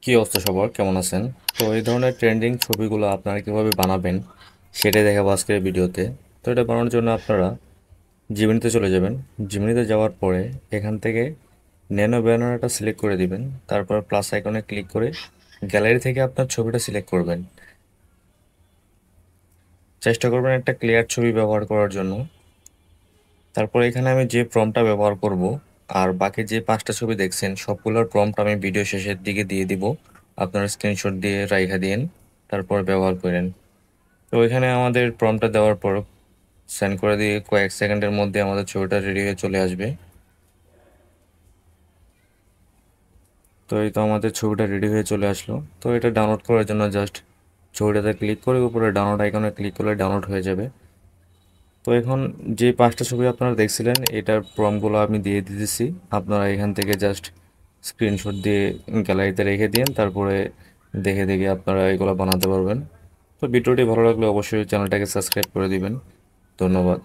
কি অবস্থা সবার, কেমন আছেন? তো এই ধরনের ট্রেন্ডিং ছবিগুলো আপনারা কিভাবে বানাবেন সেটাই দেখাবো আজকের ভিডিওতে। তো এটা বানানোর জন্য আপনারা জিমিনিতে চলে যাবেন। জিমিনিতে যাওয়ার পরে এখান থেকে ন্যানো ব্যানারটা সিলেক্ট করে দিবেন। তারপর প্লাস আইকনে ক্লিক করে গ্যালারি থেকে আপনার ছবিটা সিলেক্ট করবেন। চেষ্টা করবেন একটা ক্লিয়ার ছবি ব্যবহার করার জন্য। তারপর এখানে আমি যে প্রম্পটটা ব্যবহার করব আর বাকি যে 5টা ছবি দেখছেন সবগুলোর প্রম্পট আমি ভিডিও শেষের দিকে দিয়ে দিব। আপনারা স্ক্রিনশট দিয়ে রাইখা দিন, তারপর ব্যবহার করেন। তো এখানে আমাদের প্রম্পটটা দেওয়ার পর সেন্ড করে দিয়ে কয়েক সেকেন্ডের মধ্যে আমাদের ছবিটা রেডি হয়ে চলে আসবে। তো এই তো আমাদের ছবিটা রেডি হয়ে চলে আসলো। তো এটা ডাউনলোড করার জন্য জাস্ট ছবিটাতে ক্লিক করে উপরে ডাউনলোড আইকনে ক্লিক করলে ডাউনলোড হয়ে যাবে। তো এখন যে 5টা ছবি আপনারা দেখছিলেন এটার প্রম্পটগুলো আমি দিয়ে দিতেছি। আপনারা এখান থেকে জাস্ট স্ক্রিনশট দিয়ে গ্যালারিতে রেখে দিন, তারপরে দেখে দেখে আপনারা এগুলো বানাতে পারবেন। তো ভিডিওটি ভালো লাগলে অবশ্যই চ্যানেলটাকে সাবস্ক্রাইব করে দিবেন। ধন্যবাদ।